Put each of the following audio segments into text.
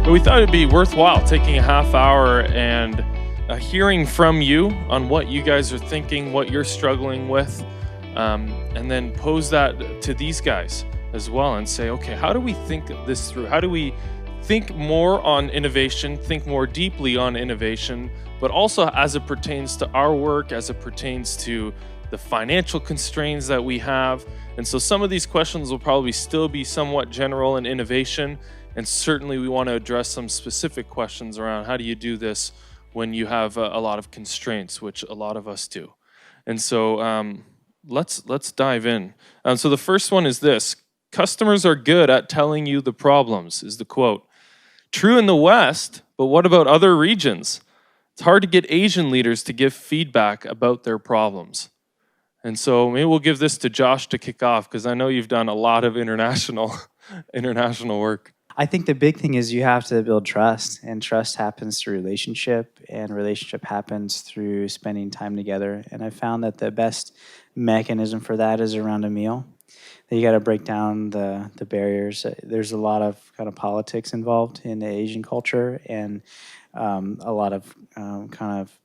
But we thought it'd be worthwhile taking a half hour and hearing from you on what you guys are thinking, what you're struggling with, and then pose that to these guys as well and say, okay, how do we think this through? How do we think more on innovation, think more deeply on innovation, but also as it pertains to our work, as it pertains to the financial constraints that we have. And so some of these questions will probably still be somewhat general in innovation, and certainly we want to address some specific questions around how do you do this when you have a lot of constraints, which a lot of us do. And so let's dive in. So the first one is this: customers are good at telling you the problems, is the quote. True in the West, but what about other regions? It's hard to get Asian leaders to give feedback about their problems. And so maybe we'll give this to Josh to kick off, because I know you've done a lot of international work. I think the big thing is you have to build trust, and trust happens through relationship, and relationship happens through spending time together. And I found that the best mechanism for that is around a meal. You got to break down the barriers. There's a lot of kind of politics involved in the Asian culture, and a lot of kind of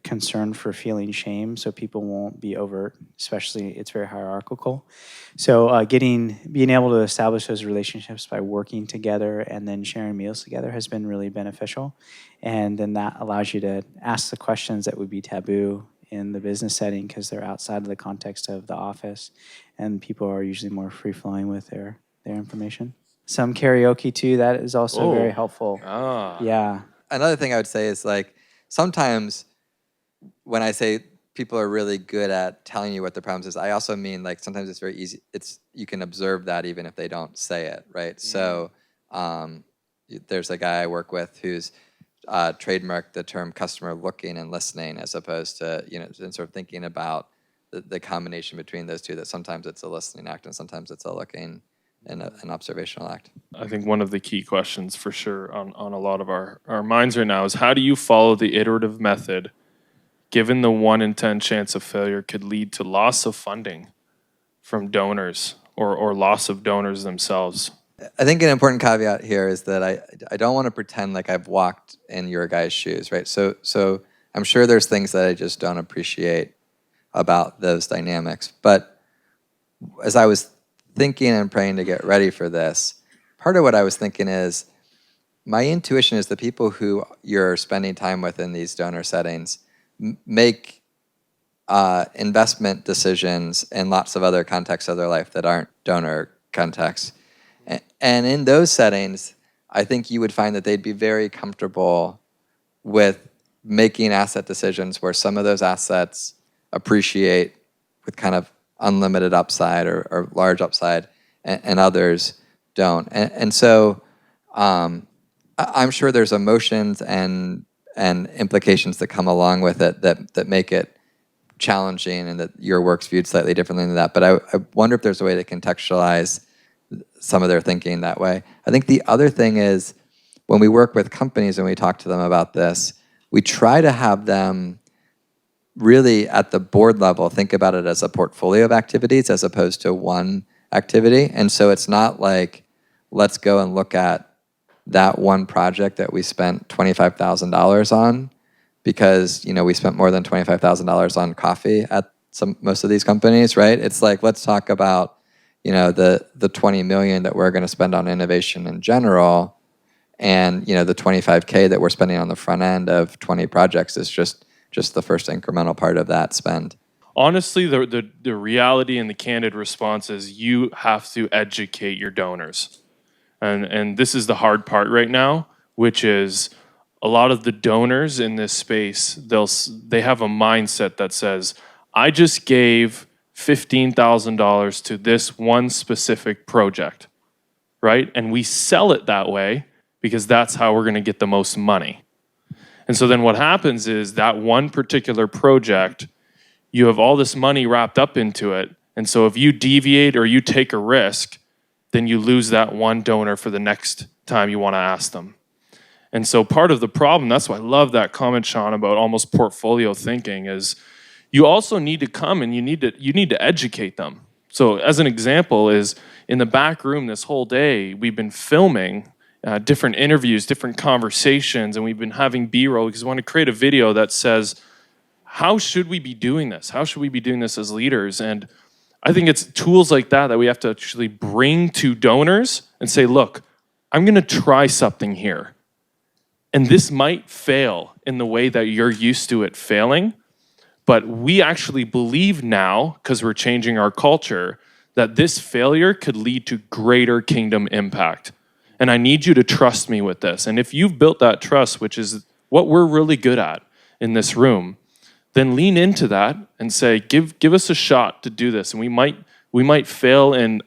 concern for feeling shame, so people won't be overt, especially it's very hierarchical. So being able to establish those relationships by working together and then sharing meals together has been really beneficial. And then that allows you to ask the questions that would be taboo in the business setting because they're outside of the context of the office, and people are usually more free-flowing with their information. Some karaoke too, that is also very helpful. Yeah. Another thing I would say is, like, sometimes when I say people are really good at telling you what the problems is, I also mean, like, sometimes it's very easy. You can observe that even if they don't say it, right? So there's a guy I work with who's trademarked the term customer looking and listening, as opposed to, and sort of thinking about the combination between those two, that sometimes it's a listening act and sometimes it's a looking and an observational act. I think one of the key questions for sure on a lot of our minds right now is, how do you follow the iterative method given the 1 in 10 chance of failure could lead to loss of funding from donors or loss of donors themselves? I think an important caveat here is that I don't want to pretend like I've walked in your guys' shoes, right? So I'm sure there's things that I just don't appreciate about those dynamics. But as I was thinking and praying to get ready for this, part of what I was thinking is, my intuition is the people who you're spending time with in these donor settings make investment decisions in lots of other contexts of their life that aren't donor contexts. And in those settings, I think you would find that they'd be very comfortable with making asset decisions where some of those assets appreciate with kind of unlimited upside or large upside, and others don't. And so I'm sure there's emotions and implications that come along with it that make it challenging, and that your work's viewed slightly differently than that. But I wonder if there's a way to contextualize some of their thinking that way. I think the other thing is, when we work with companies and we talk to them about this, we try to have them really at the board level think about it as a portfolio of activities as opposed to one activity. And so it's not like, let's go and look at that one project that we spent $25,000 on, because we spent more than $25,000 on coffee at most of these companies, right? It's like, let's talk about the $20 million that we're going to spend on innovation in general, and the $25K that we're spending on the front end of 20 projects is just the first incremental part of that spend. Honestly, the reality and the candid response is, you have to educate your donors. And this is the hard part right now, which is a lot of the donors in this space, they have a mindset that says, I just gave $15,000 to this one specific project, right? And we sell it that way because that's how we're going to get the most money. And so then what happens is, that one particular project, you have all this money wrapped up into it. And so if you deviate or you take a risk, then you lose that one donor for the next time you want to ask them. And so part of the problem, that's why I love that comment, Sean, about almost portfolio thinking, is you also need to come and you need to educate them. So as an example is, in the back room this whole day, we've been filming different interviews, different conversations, and we've been having B-roll because we want to create a video that says, how should we be doing this? How should we be doing this as leaders? And I think it's tools like that we have to actually bring to donors and say, look, I'm going to try something here. And this might fail in the way that you're used to it failing, but we actually believe now, because we're changing our culture, that this failure could lead to greater kingdom impact. And I need you to trust me with this. And if you've built that trust, which is what we're really good at in this room, then lean into that and say, give us a shot to do this. And we might fail in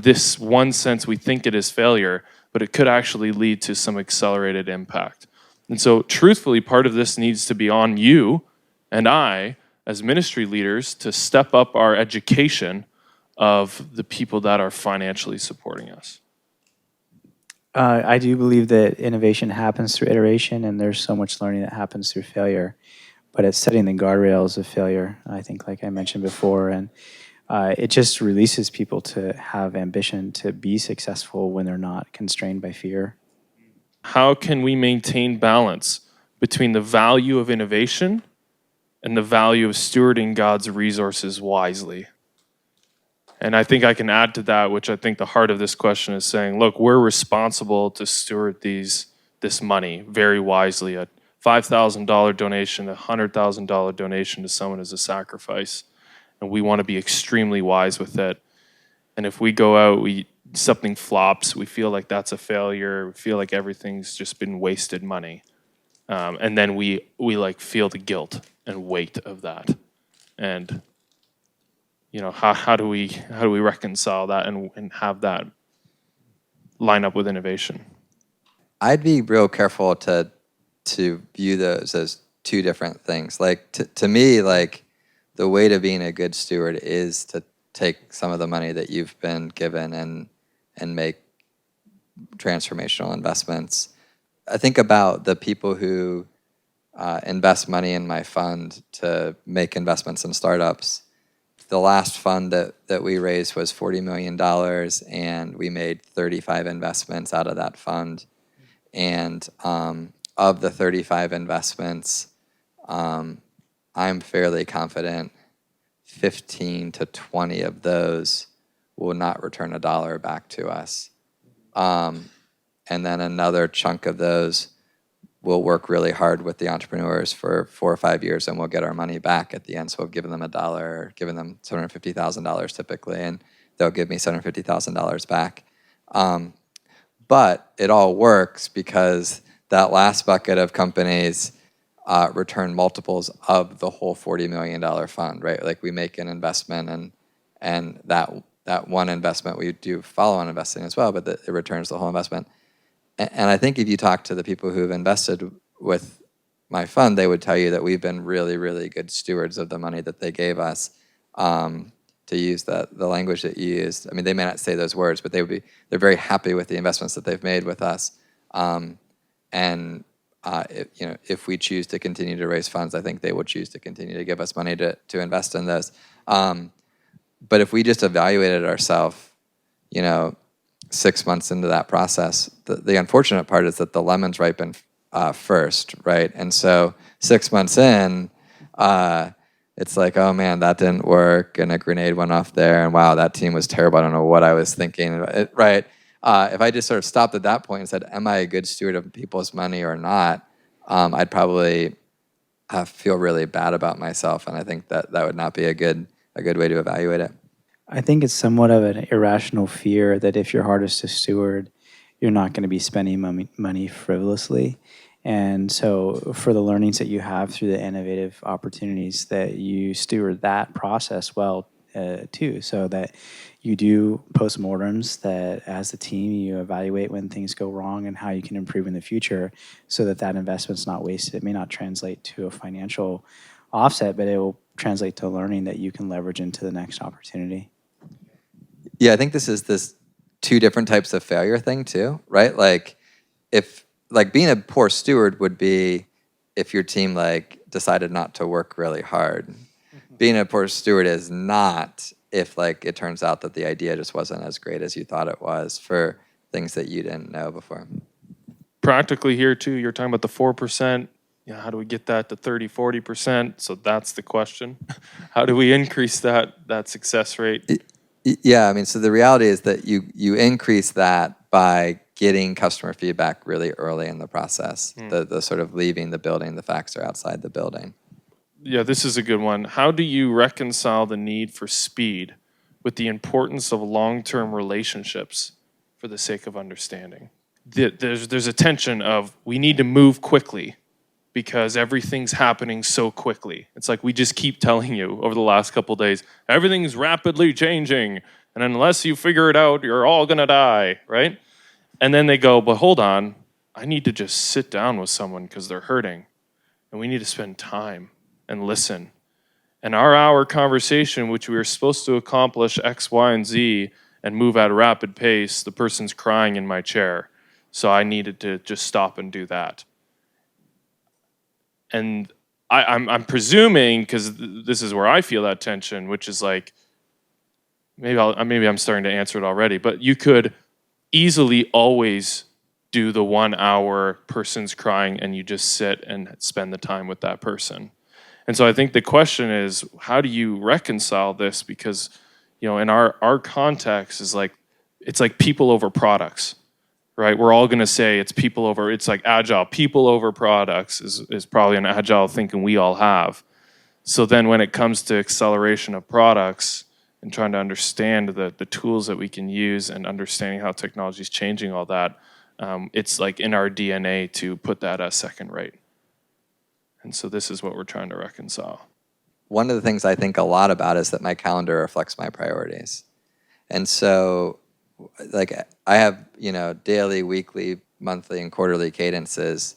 this one sense we think it is failure, but it could actually lead to some accelerated impact. And so truthfully, part of this needs to be on you and I as ministry leaders to step up our education of the people that are financially supporting us. I do believe that innovation happens through iteration, and there's so much learning that happens through failure. But it's setting the guardrails of failure, I think, like I mentioned before. And it just releases people to have ambition to be successful when they're not constrained by fear. How can we maintain balance between the value of innovation and the value of stewarding God's resources wisely? And I think I can add to that, which I think the heart of this question is saying, look, we're responsible to steward this money very wisely. A $5,000 donation, a $100,000 donation to someone is a sacrifice. And we want to be extremely wise with it. And if we go out, something flops, we feel like that's a failure, we feel like everything's just been wasted money. And then we like feel the guilt and weight of that. And how do we reconcile that and have that line up with innovation? I'd be real careful to view those as two different things. Like to me, like the way to being a good steward is to take some of the money that you've been given and make transformational investments. I think about the people who invest money in my fund to make investments in startups. The last fund that we raised was $40 million, and we made 35 investments out of that fund. And of the 35 investments, I'm fairly confident 15 to 20 of those will not return a dollar back to us. And then another chunk of those will work really hard with the entrepreneurs for 4 or 5 years, and we'll get our money back at the end. So we've given them $1, given them $750,000 typically, and they'll give me $750,000 back. But it all works because that last bucket of companies return multiples of the whole $40 million fund, right? Like we make an investment, and that one investment, we do follow-on investing as well, but it returns the whole investment. And I think if you talk to the people who have invested with my fund, they would tell you that we've been really, really good stewards of the money that they gave us. To use the language that you used, I mean, they may not say those words, but they're very happy with the investments that they've made with us. If we choose to continue to raise funds, I think they will choose to continue to give us money to invest in those. But if we just evaluated ourselves, 6 months into that process, the unfortunate part is that the lemons ripen first, right? And so 6 months in, it's like, oh man, that didn't work, and a grenade went off there, and wow, that team was terrible. I don't know what I was thinking, right? If I just sort of stopped at that point and said, am I a good steward of people's money or not, I'd probably feel really bad about myself, and I think that would not be a good way to evaluate it. I think it's somewhat of an irrational fear that if your heart is to steward, you're not going to be spending money frivolously. And so for the learnings that you have through the innovative opportunities, that you steward that process well too, so that you do postmortems, that as a team you evaluate when things go wrong and how you can improve in the future so that investment's not wasted. It may not translate to a financial offset, but it will translate to learning that you can leverage into the next opportunity. Yeah, I think this two different types of failure thing too, right? Like being a poor steward would be if your team decided not to work really hard. Mm-hmm. Being a poor steward is not if it turns out that the idea just wasn't as great as you thought it was. For things that you didn't know before. Practically here too, you're talking about the 4%. How do we get that to 30, 40%? So that's the question. How do we increase that success rate? Yeah, I mean, so the reality is that you increase that by getting customer feedback really early in the process. The sort of leaving the building, the facts are outside the building. Yeah, this is a good one. How do you reconcile the need for speed with the importance of long-term relationships for the sake of understanding? There's a tension of we need to move quickly because everything's happening so quickly. It's like we just keep telling you over the last couple of days, everything's rapidly changing, and unless you figure it out, you're all gonna die, right? And then they go, but hold on, I need to just sit down with someone because they're hurting, and we need to spend time and listen. And our hour conversation, which we were supposed to accomplish X, Y, and Z and move at a rapid pace, the person's crying in my chair. So I needed to just stop and do that. And I'm presuming, because this is where I feel that tension, which is like, maybe I'm starting to answer it already, but you could easily always do the 1 hour person's crying and you just sit and spend the time with that person. And so I think the question is, how do you reconcile this? Because, in our context is like, it's like people over products, right? We're all going to say it's like agile. People over products is probably an agile thinking we all have. So then when it comes to acceleration of products and trying to understand the tools that we can use and understanding how technology is changing all that, it's like in our DNA to put that as second rate. And so this is what we're trying to reconcile. One of the things I think a lot about is that my calendar reflects my priorities. And so, like, I have, daily, weekly, monthly, and quarterly cadences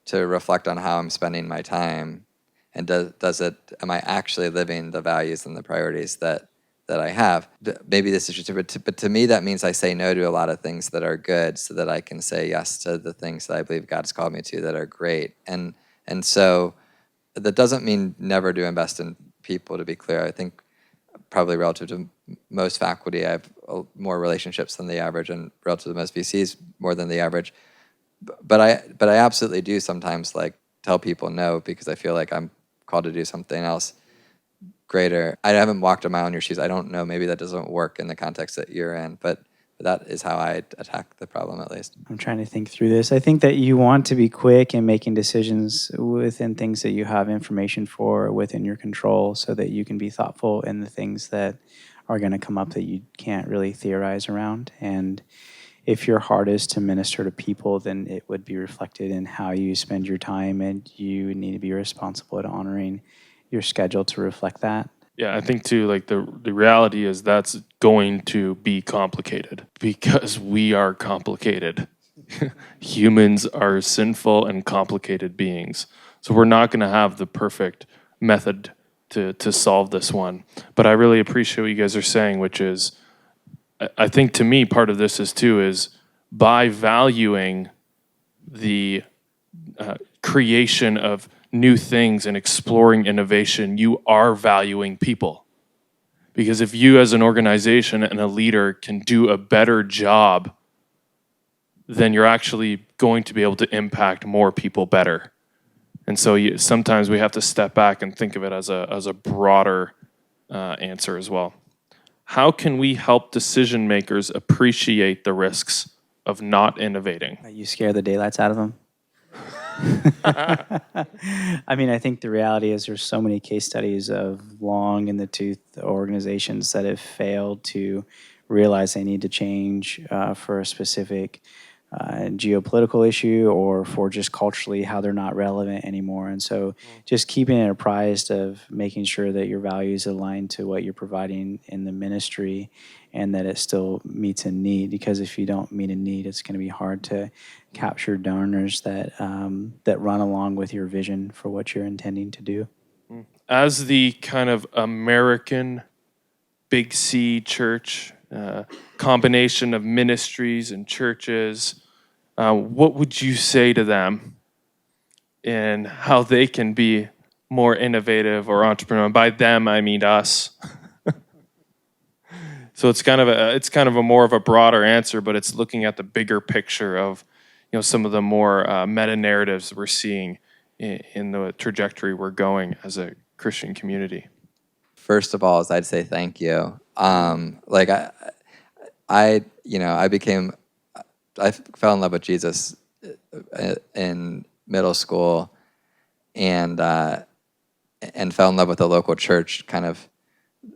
to reflect on how I'm spending my time. And am I actually living the values and the priorities that I have? Maybe this is just, but to me, that means I say no to a lot of things that are good so that I can say yes to the things that I believe God's called me to that are great. And so that doesn't mean never to invest in people, to be clear. I think probably relative to most faculty, I have more relationships than the average, and relative to most VCs, more than the average. But I absolutely do sometimes tell people no because I feel like I'm called to do something else greater. I haven't walked a mile in your shoes. I don't know. Maybe that doesn't work in the context that you're in, but that is how I attack the problem, at least. I'm trying to think through this. I think that you want to be quick in making decisions within things that you have information for within your control so that you can be thoughtful in the things that are going to come up that you can't really theorize around. And if your heart is to minister to people, then it would be reflected in how you spend your time, and you need to be responsible at honoring your schedule to reflect that. Yeah, I think too, like the reality is that's going to be complicated because we are complicated. Humans are sinful and complicated beings. So we're not going to have the perfect method to solve this one. But I really appreciate what you guys are saying, which is, I think to me, part of this is by valuing the creation of new things and exploring innovation, you are valuing people. Because if you as an organization and a leader can do a better job, then you're actually going to be able to impact more people better. And so sometimes we have to step back and think of it as a broader answer as well. How can we help decision makers appreciate the risks of not innovating? You scare the daylights out of them. I mean, I think the reality is there's so many case studies of long in the tooth organizations that have failed to realize they need to change for a specific geopolitical issue or for just culturally how they're not relevant anymore. And so just keeping it apprised of making sure that your values align to what you're providing in the ministry and that it still meets a need, because if you don't meet a need, it's going to be hard to capture donors that that run along with your vision for what you're intending to do. As the kind of American Big C church, combination of ministries and churches, what would you say to them in how they can be more innovative or entrepreneurial? By them, I mean us. So it's kind of a more of a broader answer, but it's looking at the bigger picture of, some of the more meta narratives we're seeing in the trajectory we're going as a Christian community. First of all, is I'd say thank you. Like I fell in love with Jesus in middle school, and fell in love with the local church kind of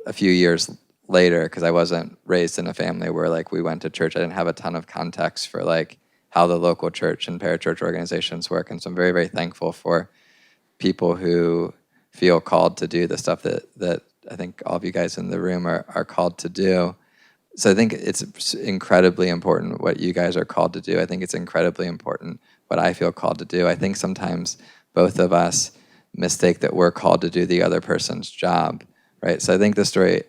a few years later, because I wasn't raised in a family where like we went to church. I didn't have a ton of context for like how the local church and parachurch organizations work, and so I'm very, very thankful for people who feel called to do the stuff that I think all of you guys in the room are called to do. So I think it's incredibly important what you guys are called to do. I think it's incredibly important what I feel called to do. I think sometimes both of us mistake that we're called to do the other person's job, right? So I think the story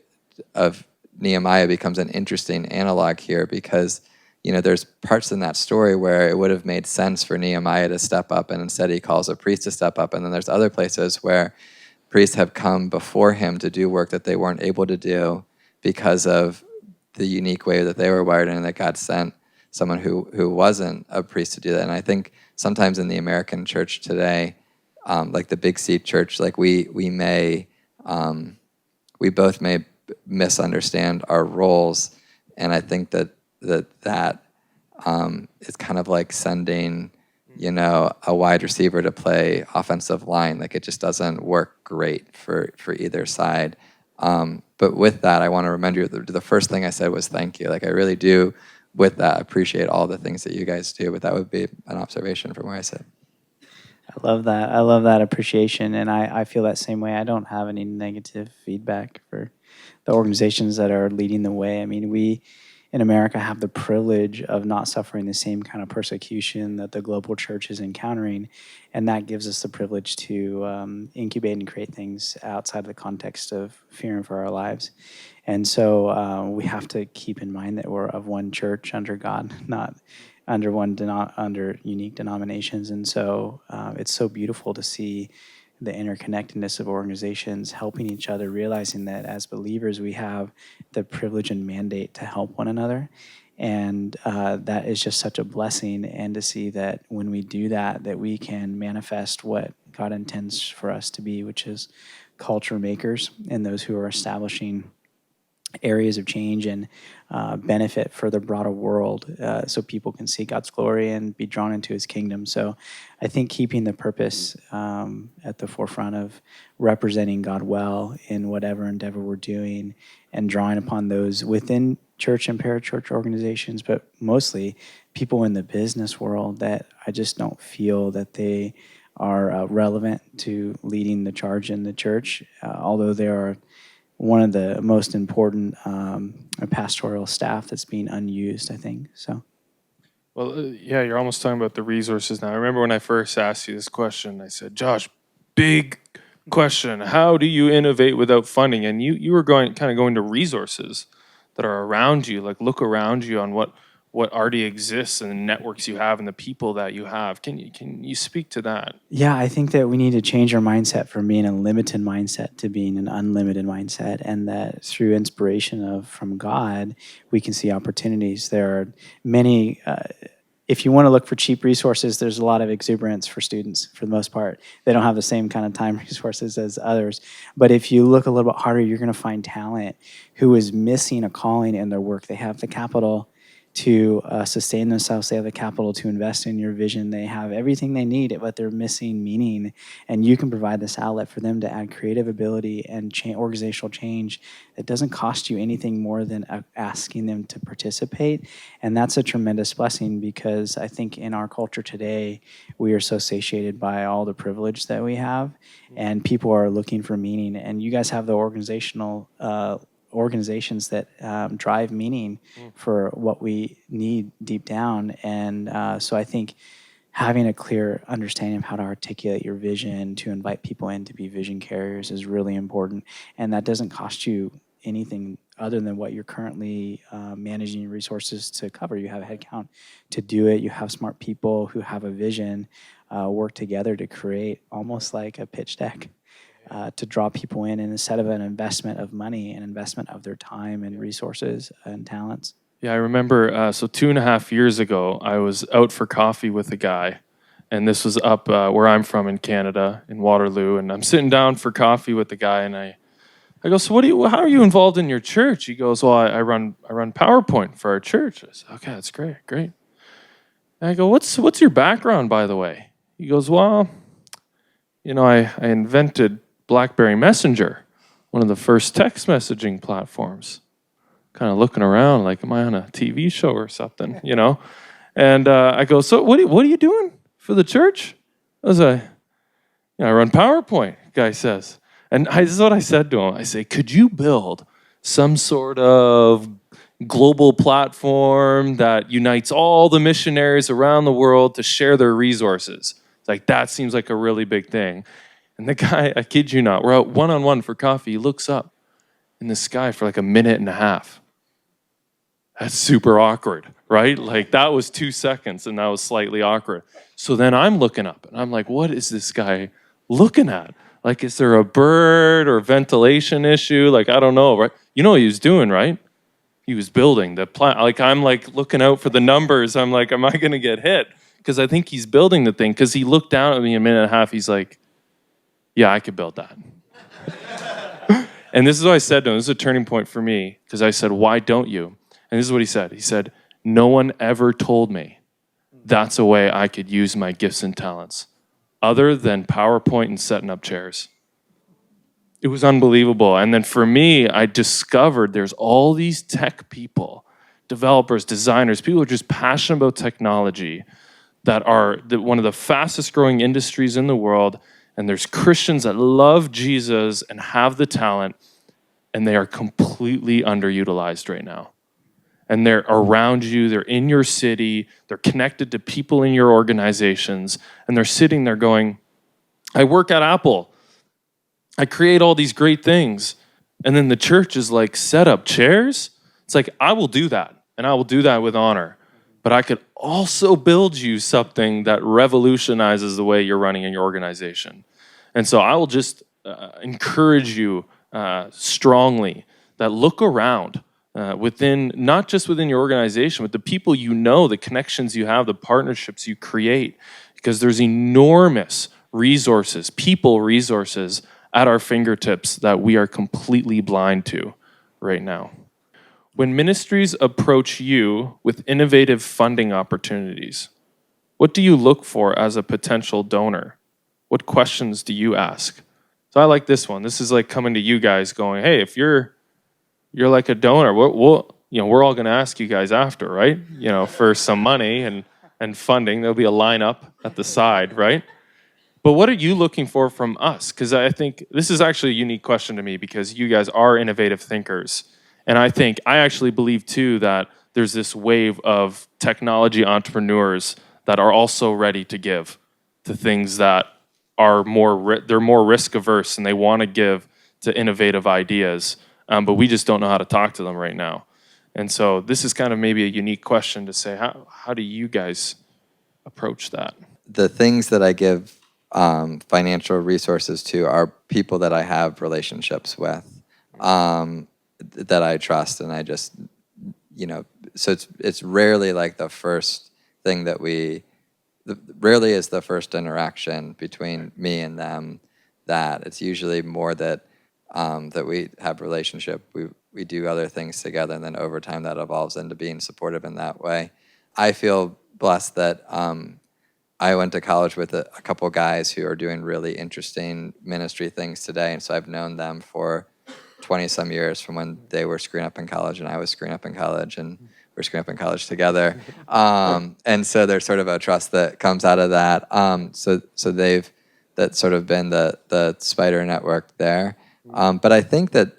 of Nehemiah becomes an interesting analog here, because there's parts in that story where it would have made sense for Nehemiah to step up, and instead he calls a priest to step up. And then there's other places where priests have come before him to do work that they weren't able to do because of the unique way that they were wired, and that God sent someone who wasn't a priest to do that. And I think sometimes in the American church today, like the Big C church, like we both may misunderstand our roles, and I think that is kind of like sending a wide receiver to play offensive line. Like it just doesn't work great for either side. But with that, I want to remind you the first thing I said was thank you. Like I really do, with that, appreciate all the things that you guys do. But that would be an observation from where I sit. I love that. I love that appreciation, and I feel that same way. I don't have any negative feedback for the organizations that are leading the way. I mean, we in America have the privilege of not suffering the same kind of persecution that the global church is encountering, and that gives us the privilege to incubate and create things outside the context of fearing for our lives. And so we have to keep in mind that we're of one church under God, not under under unique denominations. And so it's so beautiful to see the interconnectedness of organizations helping each other, realizing that as believers we have the privilege and mandate to help one another. And that is just such a blessing. And to see that when we do that, that we can manifest what God intends for us to be, which is culture makers and those who are establishing areas of change and benefit for the broader world, so people can see God's glory and be drawn into his kingdom. So I think keeping the purpose at the forefront of representing God well in whatever endeavor we're doing, and drawing upon those within church and parachurch organizations, but mostly people in the business world that I just don't feel that they are relevant to leading the charge in the church, although they are one of the most important pastoral staff that's being unused, I think. So, Well, yeah, you're almost talking about the resources now. I remember when I first asked you this question, I said, Josh, big question. How do you innovate without funding? And you were going to resources that are around you, like look around you on what already exists and the networks you have and the people that you have. Can you speak to that? yeah, I think that we need to change our mindset from being a limited mindset to being an unlimited mindset, and that through inspiration from God, we can see opportunities. There are many. If you want to look for cheap resources, there's a lot of exuberance for students for the most part. They don't have the same kind of time resources as others. But if you look a little bit harder, you're going to find talent who is missing a calling in their work. They have the capital to sustain themselves. They have the capital to invest in your vision. They have everything they need, but they're missing meaning. And you can provide this outlet for them to add creative ability and organizational change that doesn't cost you anything more than asking them to participate. And that's a tremendous blessing, because I think in our culture today, we are so satiated by all the privilege that we have, and people are looking for meaning. And you guys have the organizations that drive meaning for what we need deep down. And so I think having a clear understanding of how to articulate your vision, to invite people in to be vision carriers, is really important. And that doesn't cost you anything other than what you're currently managing resources to cover. You have a headcount to do it. You have smart people who have a vision, work together to create almost like a pitch deck to draw people in, and instead of an investment of money, an investment of their time and resources and talents. Yeah, I remember. So 2.5 years ago, I was out for coffee with a guy, and this was up where I'm from in Canada, in Waterloo. And I'm sitting down for coffee with the guy, and I go, so how are you involved in your church? He goes, well, I run PowerPoint for our church. I said, okay, that's great. And I go, what's your background, by the way? He goes, well, I invented BlackBerry Messenger, one of the first text messaging platforms. Kind of looking around like, am I on a TV show or something, And I go, so what are you doing for the church? I was like, I run PowerPoint, guy says. And this is what I said to him. I say, could you build some sort of global platform that unites all the missionaries around the world to share their resources? It's like, that seems like a really big thing. And the guy, I kid you not, we're out one-on-one for coffee. He looks up in the sky for like a minute and a half. That's super awkward, right? Like that was 2 seconds and that was slightly awkward. So then I'm looking up and I'm like, what is this guy looking at? Like, is there a bird or ventilation issue? Like, I don't know, right? You know what he was doing, right? He was building the plant. Like, I'm like looking out for the numbers. I'm like, am I going to get hit? Because I think he's building the thing. Because he looked down at me a minute and a half. He's like, yeah, I could build that. And this is what I said to him. This is a turning point for me. Because I said, why don't you? And this is what he said. He said, no one ever told me that's a way I could use my gifts and talents other than PowerPoint and setting up chairs. It was unbelievable. And then for me, I discovered there's all these tech people, developers, designers, people who are just passionate about technology that are one of the fastest growing industries in the world. And there's Christians that love Jesus and have the talent, and they are completely underutilized right now. And they're around you, they're in your city, they're connected to people in your organizations, and they're sitting there going, I work at Apple, I create all these great things, and then the church is like, set up chairs? It's like, I will do that, and I will do that with honor, but I could also build you something that revolutionizes the way you're running in your organization. And so I will just encourage you strongly that look around, not just within your organization, but the people you know, the connections you have, the partnerships you create, because there's enormous resources, people resources at our fingertips that we are completely blind to right now. When ministries approach you with innovative funding opportunities, what do you look for as a potential donor? What questions do you ask? So I like this one. This is like coming to you guys going, hey, if you're like a donor, we're all going to ask you guys after, right? For some money and funding. There'll be a lineup at the side, right? But what are you looking for from us? Because I think this is actually a unique question to me because you guys are innovative thinkers. And I actually believe too that there's this wave of technology entrepreneurs that are also ready to give to things that are they're more risk averse and they want to give to innovative ideas. But we just don't know how to talk to them right now. And so this is kind of maybe a unique question to say, how do you guys approach that? The things that I give financial resources to are people that I have relationships with, that I trust, and I just, so it's rarely like the first thing that rarely is the first interaction between me and them that. It's usually more that we have relationship, we do other things together, and then over time that evolves into being supportive in that way. I feel blessed that I went to college with a couple guys who are doing really interesting ministry things today, and so I've known them for 20-some years from when they were screwing up in college and I was screwing up in college, and we're screwing up in college together. And so there's sort of a trust that comes out of that. So that's sort of been the spider network there. But I think that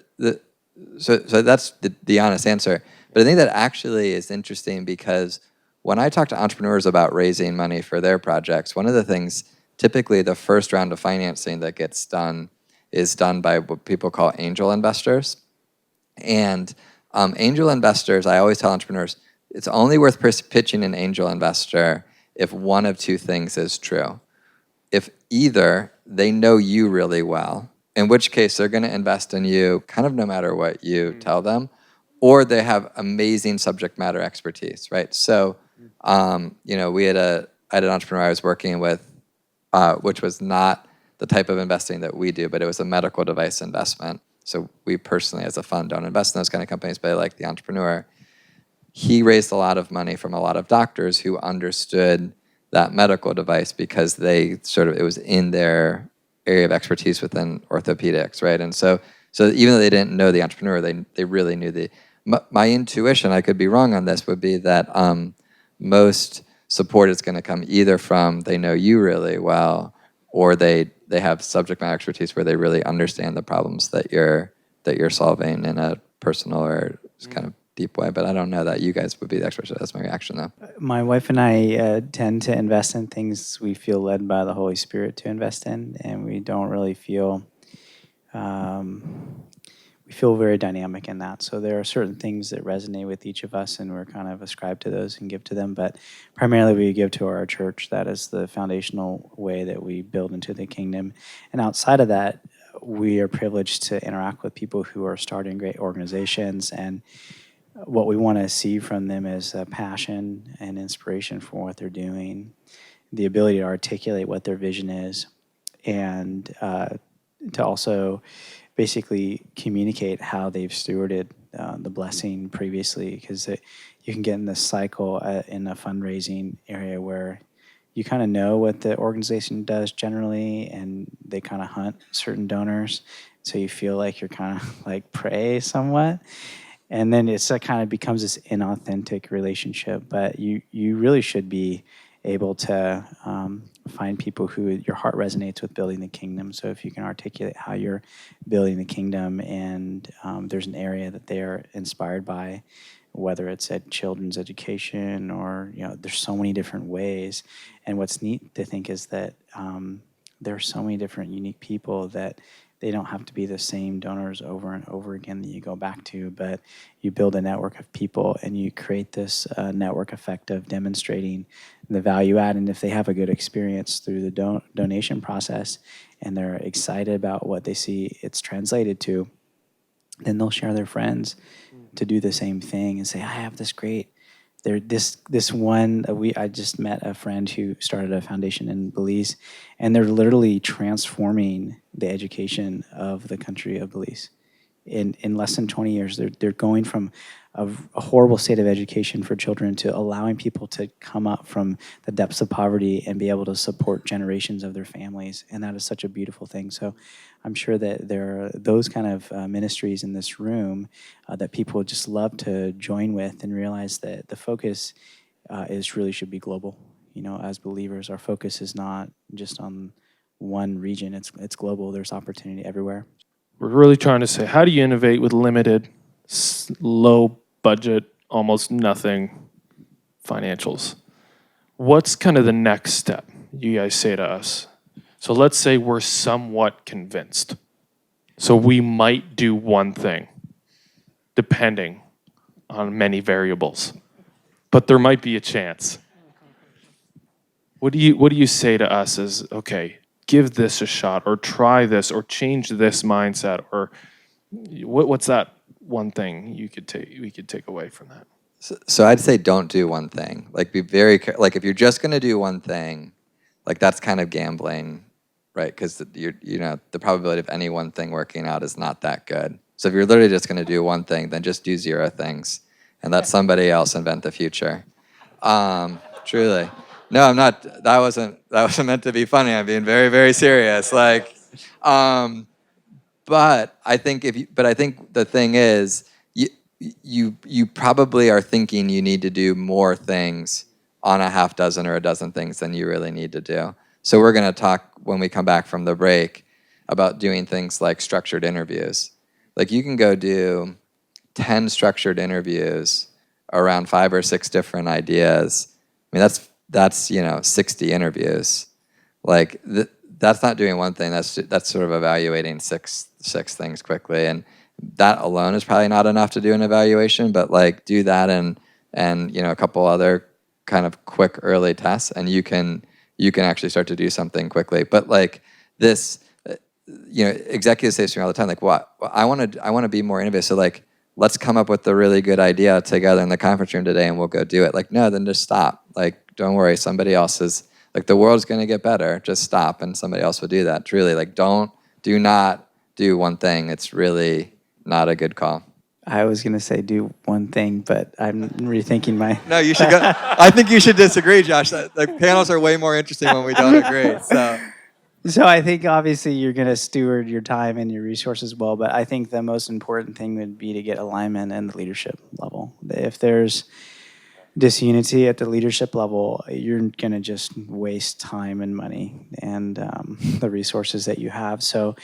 so that's the honest answer. But I think that actually is interesting because when I talk to entrepreneurs about raising money for their projects, one of the things, typically the first round of financing that gets done is done by what people call angel investors. And angel investors, I always tell entrepreneurs, it's only worth pitching an angel investor if one of two things is true. If either they know you really well in which case they're going to invest in you kind of no matter what you tell them, or they have amazing subject matter expertise, right? So, I had an entrepreneur I was working with, which was not the type of investing that we do, but it was a medical device investment. So we personally, as a fund, don't invest in those kind of companies, but I like the entrepreneur. He raised a lot of money from a lot of doctors who understood that medical device because it was in their area of expertise within orthopedics, right? And so even though they didn't know the entrepreneur, they really knew my intuition, I could be wrong on this, would be that most support is going to come either from they know you really well, or they have subject matter expertise where they really understand the problems that you're solving in a personal or kind of deep way. But I don't know that you guys would be the experts. That's my reaction, though. My wife and I tend to invest in things we feel led by the Holy Spirit to invest in, and we don't really feel we feel very dynamic in that. So there are certain things that resonate with each of us, and we're kind of ascribed to those and give to them. But primarily, we give to our church. That is the foundational way that we build into the kingdom. And outside of that, we are privileged to interact with people who are starting great organizations, and what we want to see from them is a passion and inspiration for what they're doing, the ability to articulate what their vision is, and to also basically communicate how they've stewarded the blessing previously, because you can get in this cycle in a fundraising area where you kind of know what the organization does generally, and they kind of hunt certain donors, so you feel like you're kind of like prey somewhat. And then it kind of becomes this inauthentic relationship. But you really should be able to find people who your heart resonates with building the kingdom. So if you can articulate how you're building the kingdom, and there's an area that they're inspired by, whether it's at children's education or, there's so many different ways. And what's neat to think is that there are so many different unique people that they don't have to be the same donors over and over again that you go back to, but you build a network of people and you create this network effect of demonstrating the value add. And if they have a good experience through the donation process and they're excited about what they see it's translated to, then they'll share their friends to do the same thing and say, I have this great. I just met a friend who started a foundation in Belize, and they're literally transforming the education of the country of Belize. In less than 20 years, they're going from a horrible state of education for children to allowing people to come up from the depths of poverty and be able to support generations of their families. And that is such a beautiful thing. So I'm sure that there are those kind of ministries in this room that people would just love to join with and realize that the focus really should be global. As believers, our focus is not just on one region. It's global. There's opportunity everywhere. We're really trying to say, how do you innovate with limited, low budget, almost nothing financials? What's kind of the next step you guys say to us? So let's say we're somewhat convinced. So we might do one thing, depending on many variables, but there might be a chance. What do you say to us as, okay, give this a shot, or try this, or change this mindset, or what's that one thing we could take away from that? So I'd say don't do one thing. Like, be very like, if you're just going to do one thing, like, that's kind of gambling, right? Because the probability of any one thing working out is not that good. So if you're literally just going to do one thing, then just do 0 things and let somebody else invent the future. Truly. No, I'm not. That wasn't meant to be funny. I'm being very, very serious. Like, but I think the thing is, you probably are thinking you need to do more things on a half dozen or a dozen things than you really need to do. So we're going to talk when we come back from the break about doing things like structured interviews. Like, you can go do 10 structured interviews around 5 or 6 different ideas. I mean, that's 60 interviews. Like, that's not doing one thing. That's sort of evaluating six things quickly, and that alone is probably not enough to do an evaluation. But like, do that and a couple other kind of quick early tests, and you can actually start to do something quickly. But like this, executives say to me all the time, like, "What? Well, I want to be more innovative. So like, let's come up with a really good idea together in the conference room today, and we'll go do it." Like, no, then just stop. Like, don't worry, somebody else is like the world's going to get better. Just stop, and somebody else will do that. Truly, like, do not do one thing. It's really not a good call. I was going to say do one thing, but I'm rethinking my. No, you should go. I think you should disagree, Josh. The panels are way more interesting when we don't agree. So I think obviously you're going to steward your time and your resources well, but I think the most important thing would be to get alignment in the leadership level. If there's disunity at the leadership level, you're going to just waste time and money and the resources that you have. So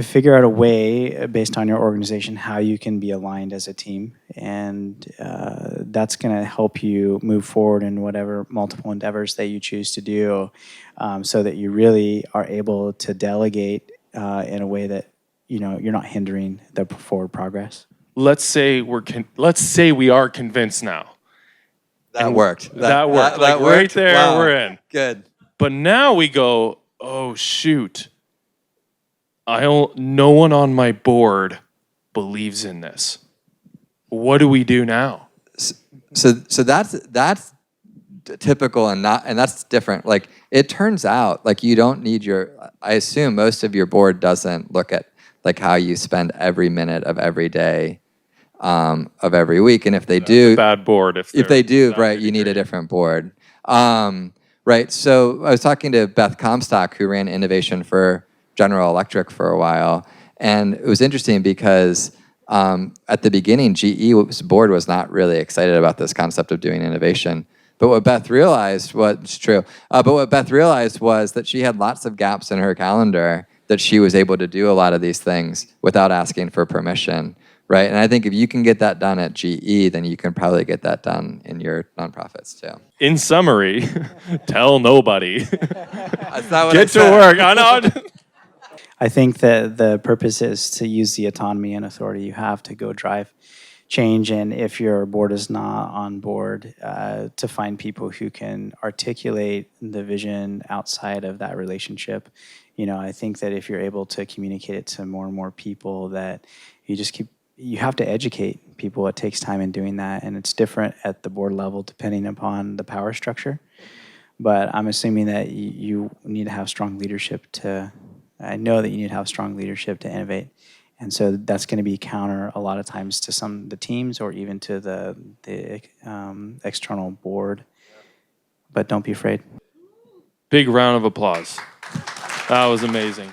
figure out a way based on your organization how you can be aligned as a team, and that's going to help you move forward in whatever multiple endeavors that you choose to do, so that you really are able to delegate in a way that you're not hindering the forward progress. Let's say we are convinced now. That worked. That worked. That Right worked? there, Wow. we're in. Good. But now we go, oh shoot, no one on my board believes in this. What do we do now? So that's typical and that's different. Like, it turns out like you don't need I assume most of your board doesn't look at like how you spend every minute of every day of every week, and if they do, a bad board. If they do, right, you need a different board. Right. So I was talking to Beth Comstock, who ran innovation for General Electric for a while, and it was interesting because at the beginning, GE's board was not really excited about this concept of doing innovation. But what Beth realized was true. But what Beth realized was that she had lots of gaps in her calendar that she was able to do a lot of these things without asking for permission. Right, and I think if you can get that done at GE, then you can probably get that done in your nonprofits too. In summary, tell nobody. That's not what Get I said. to work. I think that the purpose is to use the autonomy and authority you have to go drive change, and if your board is not on board, to find people who can articulate the vision outside of that relationship. I think that if you're able to communicate it to more and more people, that you have to educate people. It takes time in doing that, and it's different at the board level depending upon the power structure. But I'm assuming that you need to have strong leadership I know that you need to have strong leadership to innovate. And so that's going to be counter a lot of times to some of the teams or even to the external board. But don't be afraid. Big round of applause. That was amazing.